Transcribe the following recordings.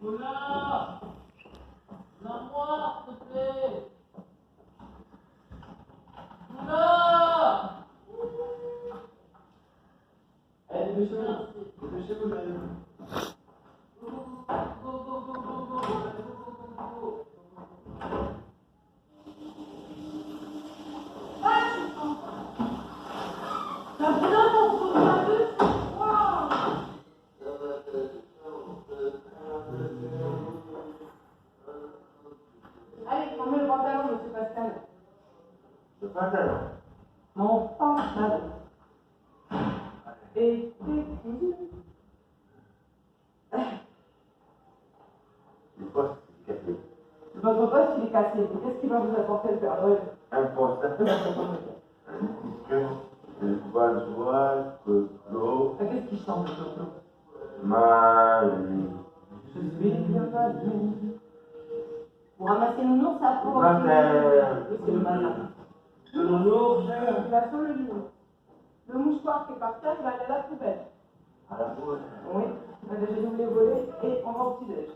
Lola! Viens-moi, s'il te plaît! Lola! Allez, dépêchez-vous, j'arrive. Allez, prends-moi le pantalon, monsieur Pascal. Le pantalon. Mon pantalon. Et c'est fini. Le poste est cassé. Votre poste, il est cassé. Qu'est-ce qui va vous apporter le Père Noël? Un poste. Un disque. Une voile, l'eau. Qu'est-ce qui chante, Toto? Je suis bien malade. Pour ramasser le nounours, ça pour. Matin. C'est le matin. Le nounours. Il va sur le lit. Le mouchoir qui est par terre, il va aller à la poubelle. À la poubelle. Oui, on a déjà doublé volé et on va au petit-déj.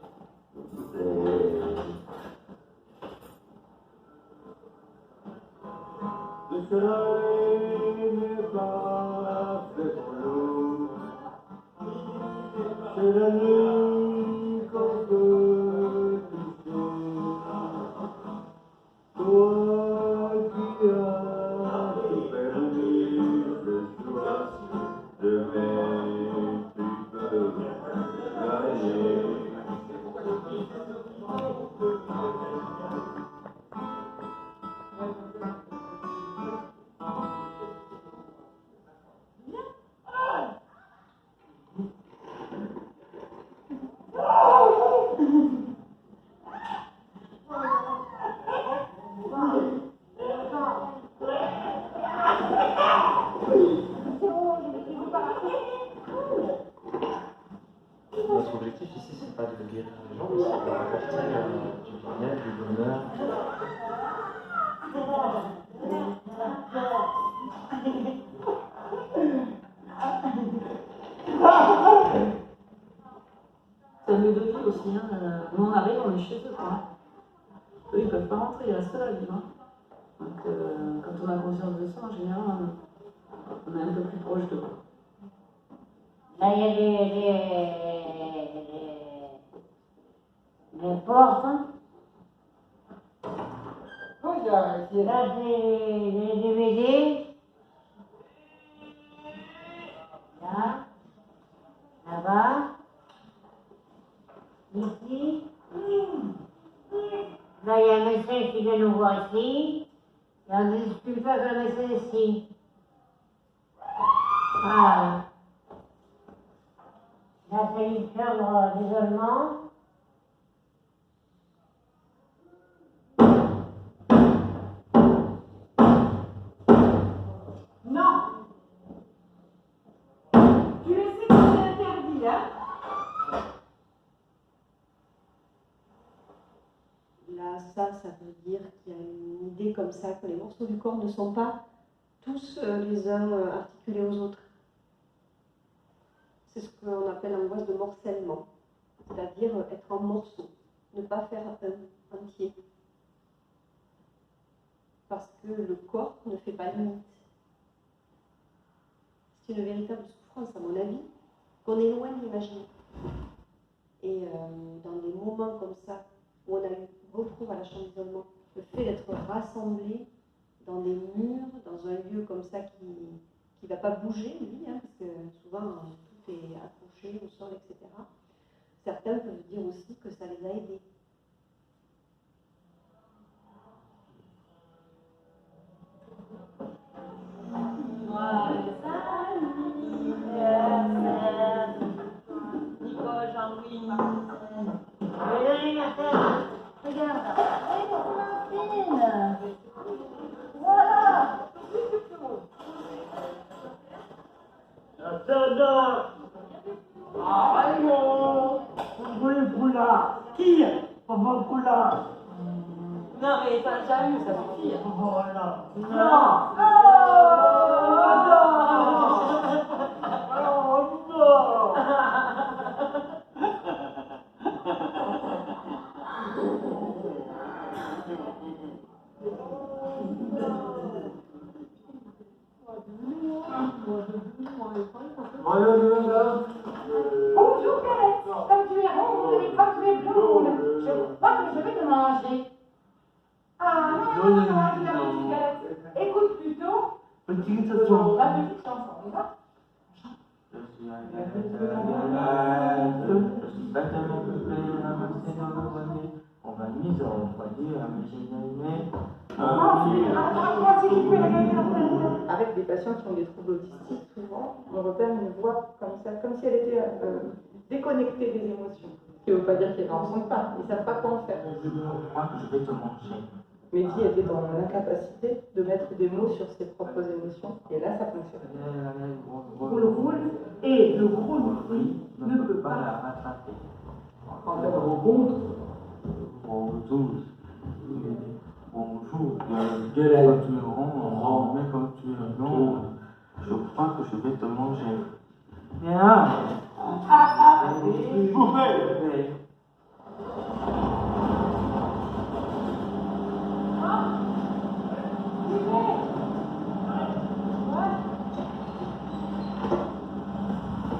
Le soleil n'est pas fait pour nous. C'est la nuit qu'on peut toucher. Toi qui as tout permis le soir, demain tu peux gagner. Notre objectif ici, c'est pas de guérir les gens, mais c'est de apporter du bien-être, du bonheur. C'est un lieu de vie aussi. Hein. Nous, on arrive, on est chez eux. Quoi. Eux, ils ne peuvent pas rentrer, ils restent là, vivre. Hein. Donc, quand on a conscience de ça, en général, on est un peu plus proche d'eux. Là, il y a des portes. Hein. Là, c'est des DVD. Là. Là-bas. Ici. Là, il y a un médecin qui vient nous voir ici. Et on ne discute pas avec le médecin ici. Voilà. Là, c'est une chambre d'isolement. Non! Tu le sais que c'est interdit, hein? Là, ça veut dire qu'il y a une idée comme ça, que les morceaux du corps ne sont pas tous les uns articulés aux autres. C'est ce qu'on appelle l'angoisse de morcellement, c'est-à-dire être en morceaux, ne pas faire un entier. Parce que le corps ne fait pas limite. C'est une véritable souffrance, à mon avis, qu'on est loin d'imaginer. Et dans des moments comme ça, où on a eu recours à la chambre d'isolement, le fait d'être rassemblé dans des murs, dans un lieu comme ça qui ne va pas bouger, lui, hein, parce que souvent tout est accroché au sol, etc. Certains peuvent dire aussi que ça les a aidés. Nicole, Jean-Louis, Regarde. Voilà. Qui? Papa Coula. Non, mais t'as déjà eu, ça suffit. Voilà. Non. Oh non. quand tu es blonde, je crois que je vais te manger. Ah non, non, non, non, la petite galette. Écoute plutôt Petite la chanson. petite chanson, on y va? Je suis un galette, je suis bêtement peuplé, ramassé dans le grenier. On va mise en foyer, à mes aimés. Avec des patients qui ont des troubles autistiques, souvent, on repère une voix comme ça, comme si elle était déconnectée des émotions. Ce qui ne veut pas dire qu'elles n'en ressentent pas, ils ne savent pas quoi en faire. Je crois que je vais te manger. Mehdi était dans l'incapacité de mettre des mots sur ses propres émotions, et là, ça fonctionne. Roule, et le roule ne peut pas la rattraper. En fait, on rencontre. Bonjour, quand tu es rond, mais quand tu es long, je crois que je vais te manger. Viens. Bouffez.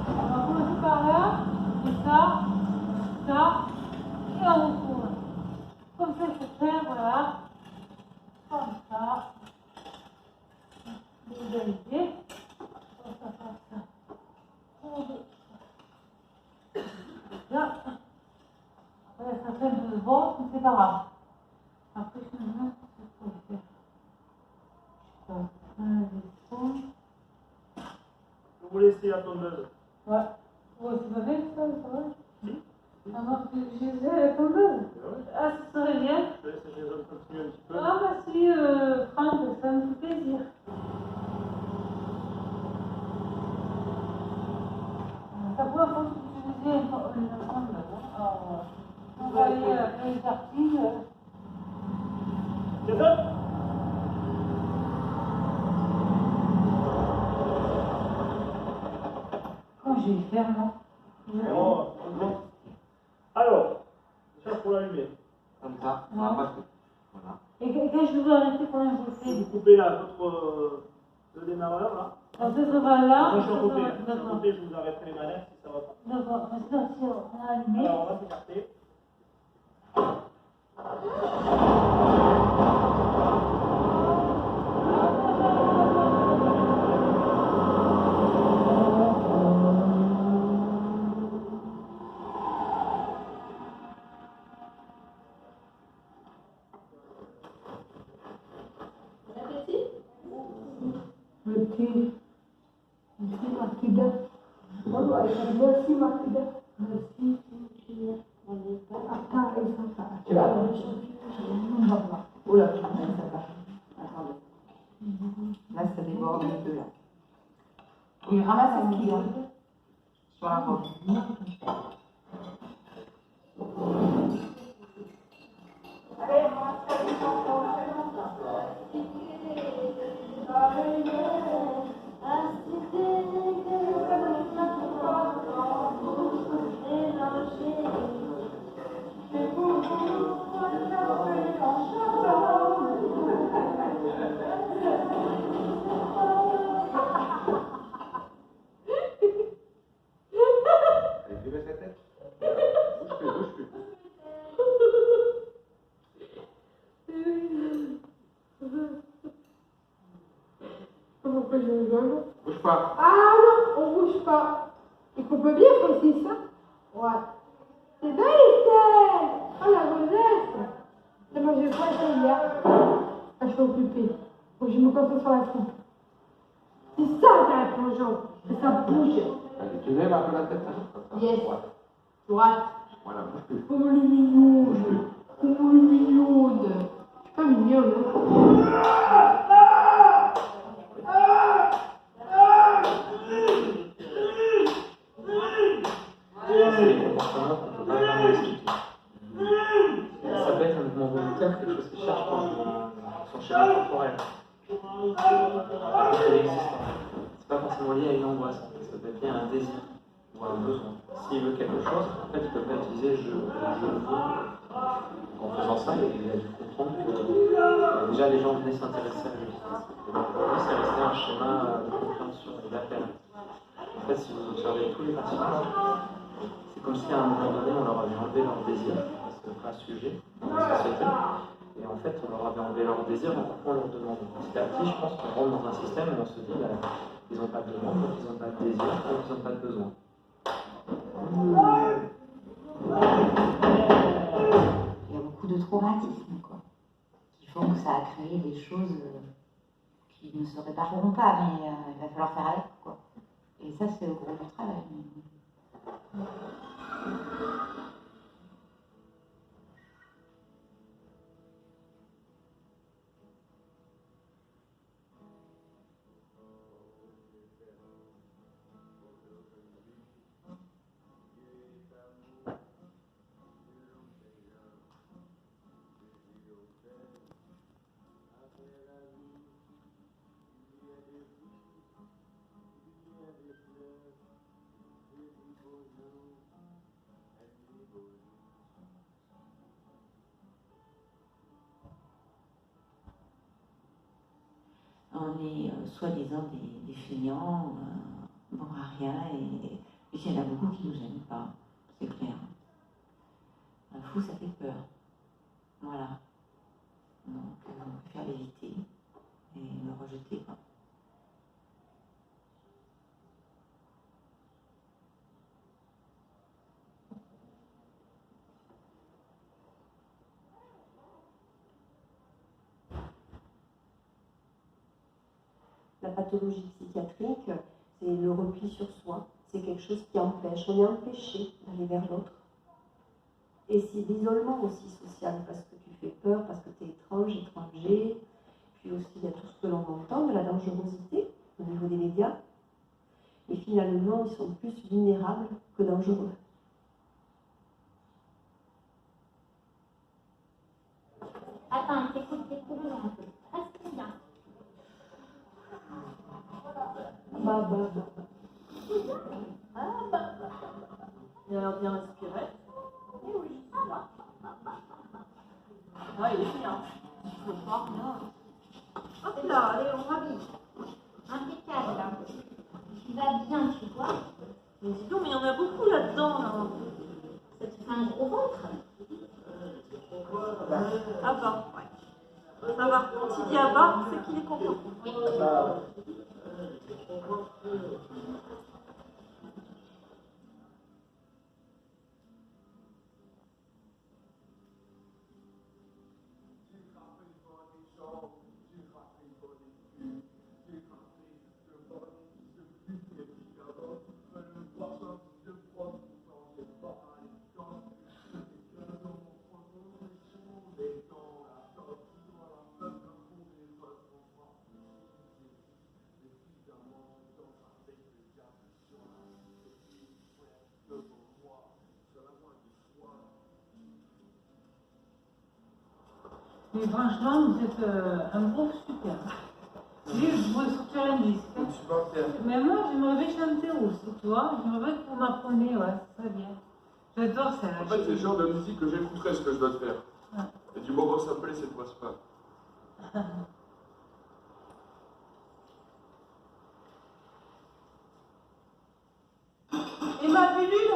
On va commencer par là, et ça, et on retourne. Comme ça, il faut faire, voilà. Comme ça. Égalité. Comme ça. Là. Après, ça fait un peu de vent, mais c'est pas grave. Après, je me mets ce qu'il faut faire. Vous laissez la tondeuse. Ouais. Ouais, c'est pas bien ça, ça va? Ah non, j'ai la tombeuse. Ah, ça serait bien. Je laisse les autres continuer un petit peu. Ah, merci Franck, ça me fait plaisir. Ça pourrait être utiliser une tombeuse. On va aller faire les articles. C'est ça? Quand j'ai faire, non? Bon. Alors, ça pour l'allumer. Comme ça, on va pas tout. Voilà. Et quand je veux arrêter, comment je le fais? Vous coupez là votre le démarreur là. Alors, ça sera là. Moi je suis à côté. ça Je suis à sera- côté, je vous arrêterai les manettes si ça va pas. D'accord, parce que si on a allumé. Alors on va s'écarter. Merci Marquida. Merci Marquida. Merci. Attends, ils sont pas. Tu vas Oula, ça va. Attendez. Là, ça déborde un peu, là. Oui, ramasse ce qu'il y a sur la robe. Allez, levez sa tête. Bouge plus. Pourquoi je rigole? Bouge pas. Ah non, on bouge pas. Il faut pas bien aussi ça. Ouais. C'est bien, Estelle. Oh la rosette. Ne mangez pas ça hier. Ah, je suis occupée. Faut que je me concentre sur la soupe. C'est ça la plongeon. Que ça bouge. Allez, tu lèves un peu la tête. Hein, comme ça. Yes. Droite. Droite. Voilà, bouge plus. Comme le mignonne. Comme le mignonne. Je suis pas mignonne, hein. C'est des comportements qu'on ne peut pas vraiment expliquer. Ça peut être un mouvement volontaire, quelque chose qui cherche par son schéma corporel. Elle existe. C'est pas forcément lié à une angoisse, ça peut être lié à un désir ou à un besoin. S'il veut quelque chose, en fait, il peut pas utiliser je veux. En faisant ça, il a dû comprendre que déjà les gens venaient s'intéresser à la justice. Et donc pour lui, c'est resté un schéma de compréhension et d'appel. En fait, si vous observez tous les participants, c'est comme si à un moment donné, on leur avait enlevé leur désir, c'est pas sujet dans la société. Et en fait, on leur avait enlevé leur désir en coupant leur demande. Petit à petit, je pense qu'on rentre dans un système où on se dit bah, ils n'ont pas de demande, donc ils n'ont pas de désir, donc ils n'ont pas de besoin. Il y a beaucoup de traumatismes, quoi, qui font que ça a créé des choses qui ne se répareront pas, mais il va falloir faire avec, quoi. Et ça, c'est le gros du travail. On est soi-disant des feignants, bon à rien, et il y en a beaucoup qui ne nous aiment pas, c'est clair. Un fou, ça fait peur. Voilà. Donc, on préfère l'éviter et le rejeter, quoi. La pathologie psychiatrique, c'est le repli sur soi. C'est quelque chose qui empêche. On est empêché d'aller vers l'autre. Et c'est l'isolement aussi social, parce que tu fais peur, parce que tu es étrange, étranger. Puis aussi, il y a tout ce que l'on entend de la dangerosité au niveau des médias. Et finalement, ils sont plus vulnérables que dangereux. Attends, t'écoutes un peu. Reste bien. Et alors bien respirer. Et oui, je suis là. Ah, il est bien. Je peux pas. Hop là, allez, on rhabille. Impeccable, là. Tu vas bien, tu vois. Mais dis donc, mais il y en a beaucoup là-dedans, là. Ça te fait un gros ventre. À bas, ouais. Ça va. Quand il dit à bas, c'est qu'il est content. Mais franchement, vous êtes un groupe super. Oui, je voulais sortir un disque. Mais moi, j'aimerais bien chanter aussi, tu vois. J'aimerais bien que vous m'appreniez, ouais, c'est très bien. J'adore ça. En fait, c'est le genre de musique que j'écouterais ce que je dois te faire. Ah. Et du moment que ça me plaît, c'est le principal. Et ma pilule?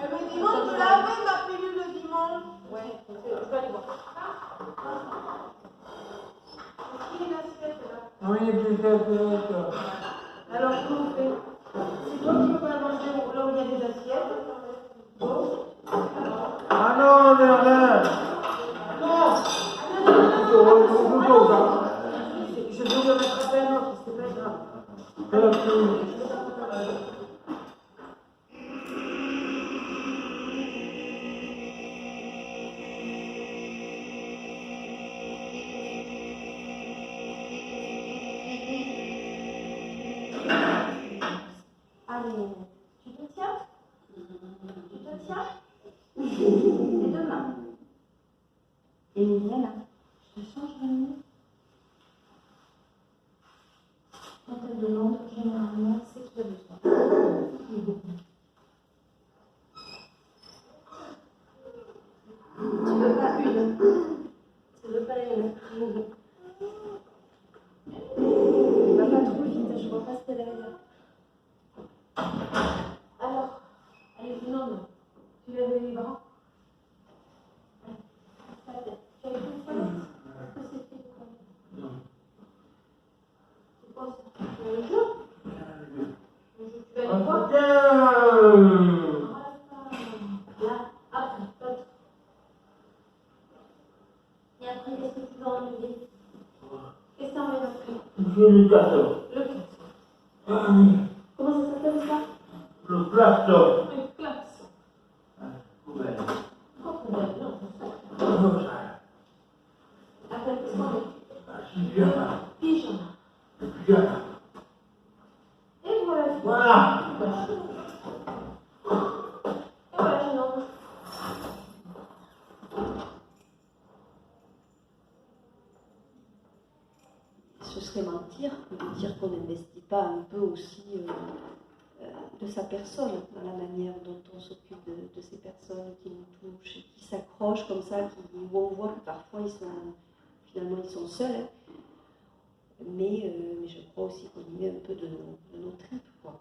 Eh bien, dimanche, je l'avais, ma pilule le dimanche. Ouais, je vais aller voir. Est-ce qu'il y a une assiette là? Oui, peut-être. Alors, comment on fait? C'est toi qui veux pas manger là où il y a des assiettes? Ah non, Merlin! Non! Je vais le mettre à peine, c'est pas grave. Allez, tu te tiens? Tu te tiens? Les deux mains. Et Myriam, je te change de main. Quand elle demande, généralement, c'est qu'il y a besoin. Tu veux pas une? Tu veux pas une? Va pas trop vite, je vois pas ce qu'elle a là. Alors, allez, non. le gâteau. Le klaxon. Comment ça s'appelle ça? Le klaxon. Le klaxon. Poubelle. Oh, poubelle, non, ça. Oh, ça. Après, qu'est-ce qu'on met? Pyjama. Pyjama. Le pyjama. Et voilà. Voilà. Et voilà, jeune homme. Ce serait mentir de dire qu'on n'investit pas un peu aussi de sa personne, dans la manière dont on s'occupe de ces personnes qui nous touchent, et qui s'accrochent comme ça, où on voit que parfois finalement ils sont seuls, hein. Mais je crois aussi qu'on y met un peu de nos tripes, quoi.